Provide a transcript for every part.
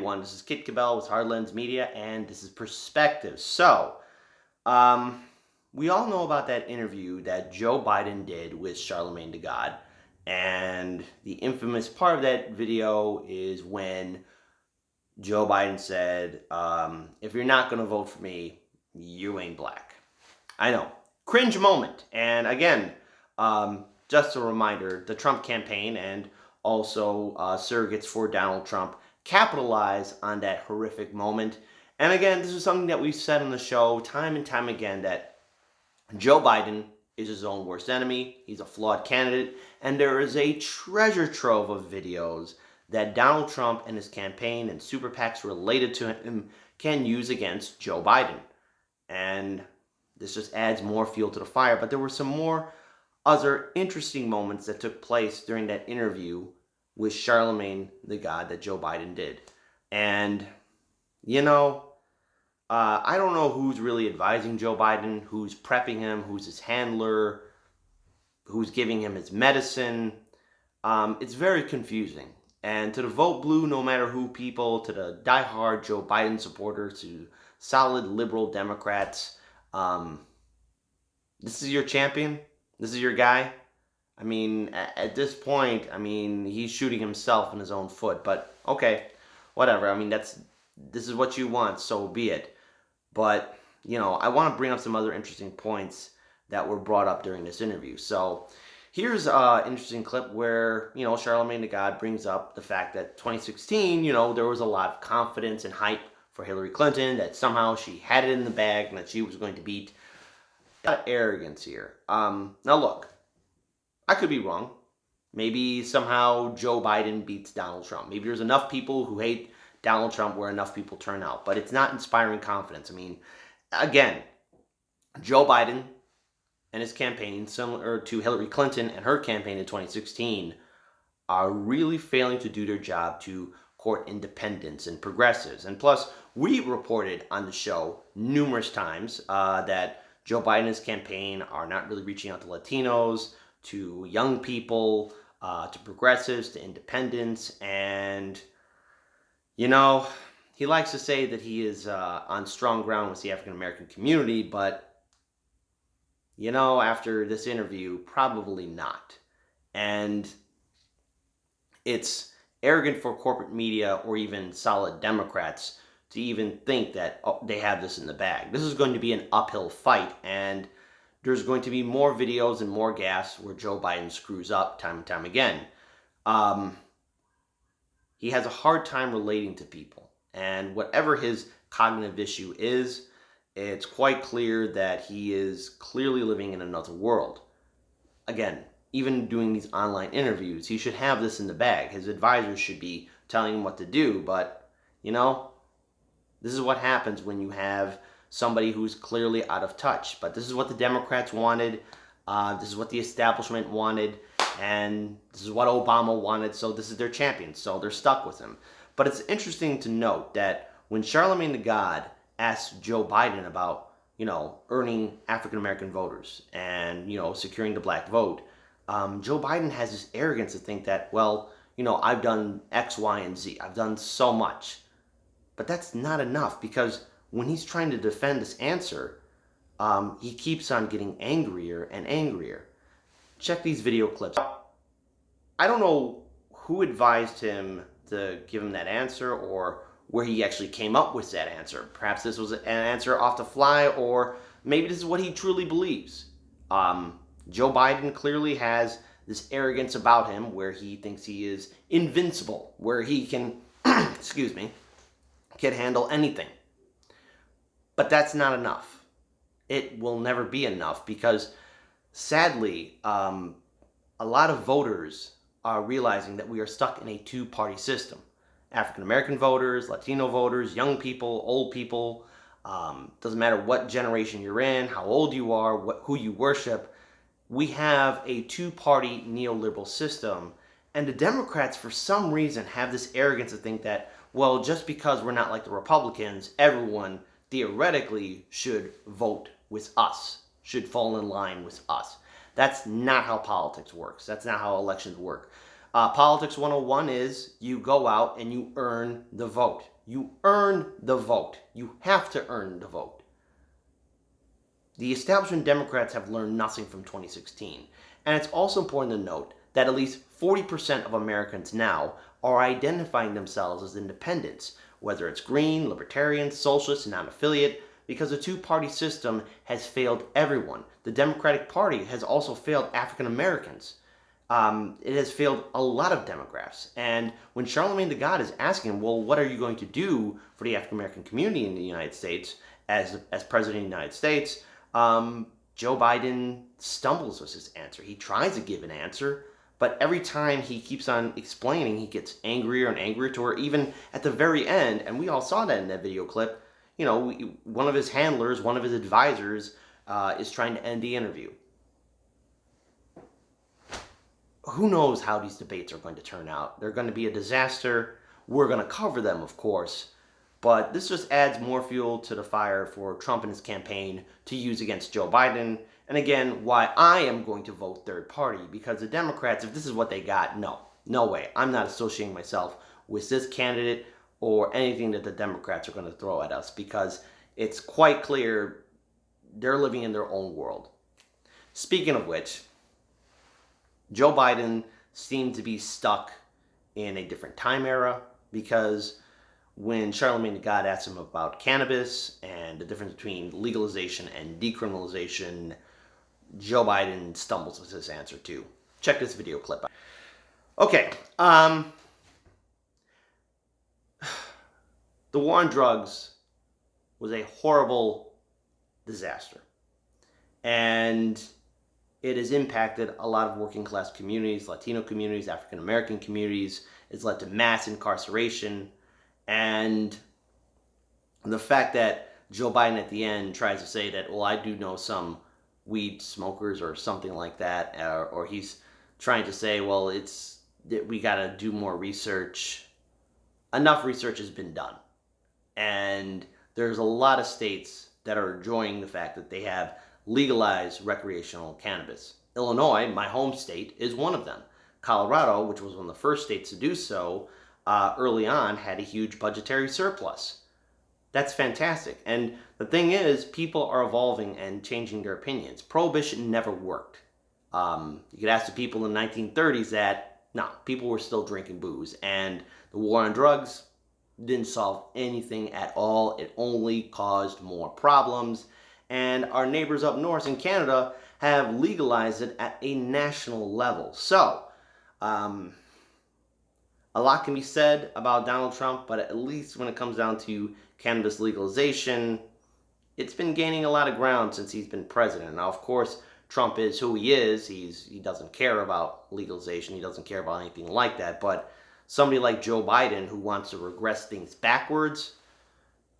everyone, this is Kit Cabell with Hard Lens Media, and this is Perspective. So, we all know about that interview that Joe Biden did with Charlemagne the God, and the infamous part of that video is when Joe Biden said, if you're not going to vote for me, you ain't black. I know. Cringe moment. And again, just a reminder, the Trump campaign and also surrogates for Donald Trump capitalize on that horrific moment. And again, this is something that we've said on the show time and time again, that Joe Biden is his own worst enemy. He's a flawed candidate. And there is a treasure trove of videos that Donald Trump and his campaign and super PACs related to him can use against Joe Biden. And this just adds more fuel to the fire. But there were some more other interesting moments that took place during that interview with Charlemagne the God that Joe Biden did. And, you know, I don't know who's really advising Joe Biden, who's prepping him, who's his handler, who's giving him his medicine. It's very confusing. And to the vote blue, no matter who people, to the diehard Joe Biden supporters, to solid liberal Democrats, this is your champion? This is your guy? I mean, at this point, I mean, he's shooting himself in his own foot. But, okay, whatever. I mean, this is what you want, so be it. But, you know, I want to bring up some other interesting points that were brought up during this interview. So, here's an interesting clip where, you know, Charlemagne the God brings up the fact that 2016, you know, there was a lot of confidence and hype for Hillary Clinton, that somehow she had it in the bag and that she was going to beat. Got arrogance here. Now look, I could be wrong. Maybe somehow Joe Biden beats Donald Trump. Maybe there's enough people who hate Donald Trump where enough people turn out. But it's not inspiring confidence. I mean, again, Joe Biden and his campaign, similar to Hillary Clinton and her campaign in 2016, are really failing to do their job to court independents and progressives. And plus, we reported on the show numerous times that Joe Biden's campaign are not really reaching out to Latinos, to young people, to progressives, to independents. And, you know, he likes to say that he is on strong ground with the African-American community, but, you know, after this interview, probably not. And it's arrogant for corporate media or even solid Democrats to even think that they have this in the bag. This is going to be an uphill fight, and there's going to be more videos and more gaffes where Joe Biden screws up time and time again. He has a hard time relating to people, and whatever his cognitive issue is, it's quite clear that he is clearly living in another world. Again, even doing these online interviews, he should have this in the bag. His advisors should be telling him what to do, but, you know, this is what happens when you have somebody who's clearly out of touch. But this is what the Democrats wanted. This is what the establishment wanted. And this is what Obama wanted. So this is their champion. So they're stuck with him. But it's interesting to note that when Charlemagne the God asked Joe Biden about, you know, earning African-American voters and, you know, securing the black vote, Joe Biden has this arrogance to think that, well, you know, I've done X, Y, and Z. I've done so much. But that's not enough, because when he's trying to defend this answer, he keeps on getting angrier and angrier. Check these video clips. I don't know who advised him to give him that answer or where he actually came up with that answer. Perhaps this was an answer off the fly, or maybe this is what he truly believes. Joe Biden clearly has this arrogance about him where he thinks he is invincible, where he can, excuse me, can handle anything. But that's not enough. It will never be enough, because sadly, a lot of voters are realizing that we are stuck in a two-party system. African-American voters, Latino voters, young people, old people, doesn't matter what generation you're in, how old you are, who you worship, we have a two-party neoliberal system. And the Democrats, for some reason, have this arrogance to think that, well, just because we're not like the Republicans, everyone theoretically should vote with us, should fall in line with us. That's not how politics works. That's not how elections work. Politics 101 is you go out and you earn the vote. You earn the vote. You have to earn the vote. The establishment Democrats have learned nothing from 2016. And it's also important to note that at least 40% of Americans now are identifying themselves as independents, whether it's green, libertarian, socialist, non-affiliate, because the two-party system has failed everyone. The Democratic Party has also failed African Americans. It has failed a lot of demographics. And when Charlemagne the God is asking, well, what are you going to do for the African American community in the United States as president of the United States? Joe Biden stumbles with his answer. He tries to give an answer, but every time he keeps on explaining, he gets angrier and angrier to where even at the very end, and we all saw that in that video clip, you know, one of his handlers, one of his advisors is trying to end the interview. Who knows how these debates are going to turn out? They're going to be a disaster. We're going to cover them, of course. But this just adds more fuel to the fire for Trump and his campaign to use against Joe Biden. And again, why I am going to vote third party. Because the Democrats, if this is what they got, no way. I'm not associating myself with this candidate or anything that the Democrats are going to throw at us. Because it's quite clear they're living in their own world. Speaking of which, Joe Biden seemed to be stuck in a different time era because when Charlemagne the God asked him about cannabis and the difference between legalization and decriminalization, Joe Biden stumbles with his answer too. Check this video clip out. Okay, the war on drugs was a horrible disaster. And it has impacted a lot of working class communities, Latino communities, African American communities. It's led to mass incarceration. And the fact that Joe Biden at the end tries to say that, well, I do know some weed smokers or something like that, or he's trying to say, well, it's that we got to do more research. Enough research has been done. And there's a lot of states that are enjoying the fact that they have legalized recreational cannabis. Illinois, my home state, is one of them. Colorado, which was one of the first states to do so, early on had a huge budgetary surplus. That's fantastic. And the thing is, people are evolving and changing their opinions. Prohibition never worked. You could ask the people in the 1930s that, no, people were still drinking booze. And the war on drugs didn't solve anything at all. It only caused more problems. And our neighbors up north in Canada have legalized it at a national level. So, a lot can be said about Donald Trump, but at least when it comes down to cannabis legalization, it's been gaining a lot of ground since he's been president. Now, of course, Trump is who he is. He doesn't care about legalization. He doesn't care about anything like that. But somebody like Joe Biden who wants to regress things backwards,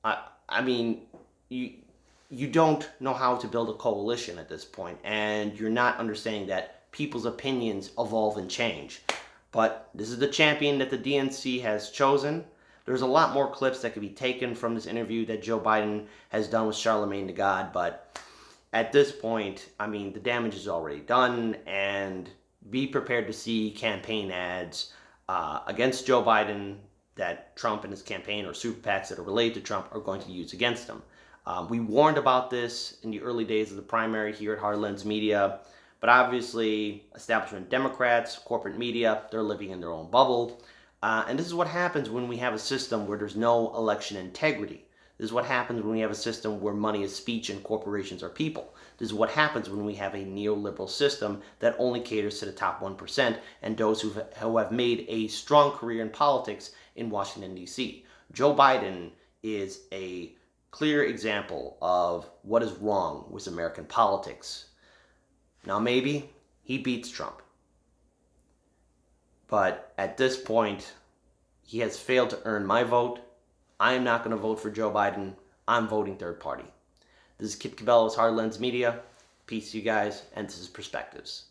I mean, you don't know how to build a coalition at this point, and you're not understanding that people's opinions evolve and change. But this is the champion that the DNC has chosen. There's a lot more clips that could be taken from this interview that Joe Biden has done with Charlemagne the God, but at this point, I mean, the damage is already done, and be prepared to see campaign ads against Joe Biden that Trump and his campaign or super PACs that are related to Trump are going to use against him. We warned about this in the early days of the primary here at Hard Lens Media, but obviously establishment Democrats, corporate media, they're living in their own bubble. And this is what happens when we have a system where there's no election integrity. This is what happens when we have a system where money is speech and corporations are people. This is what happens when we have a neoliberal system that only caters to the top 1% and those who have made a strong career in politics in Washington, D.C. Joe Biden is a clear example of what is wrong with American politics. Now, maybe he beats Trump. But at this point, he has failed to earn my vote. I am not going to vote for Joe Biden. I'm voting third party. This is Kip Cabela's Hard Lens Media. Peace, you guys, and this is Perspectives.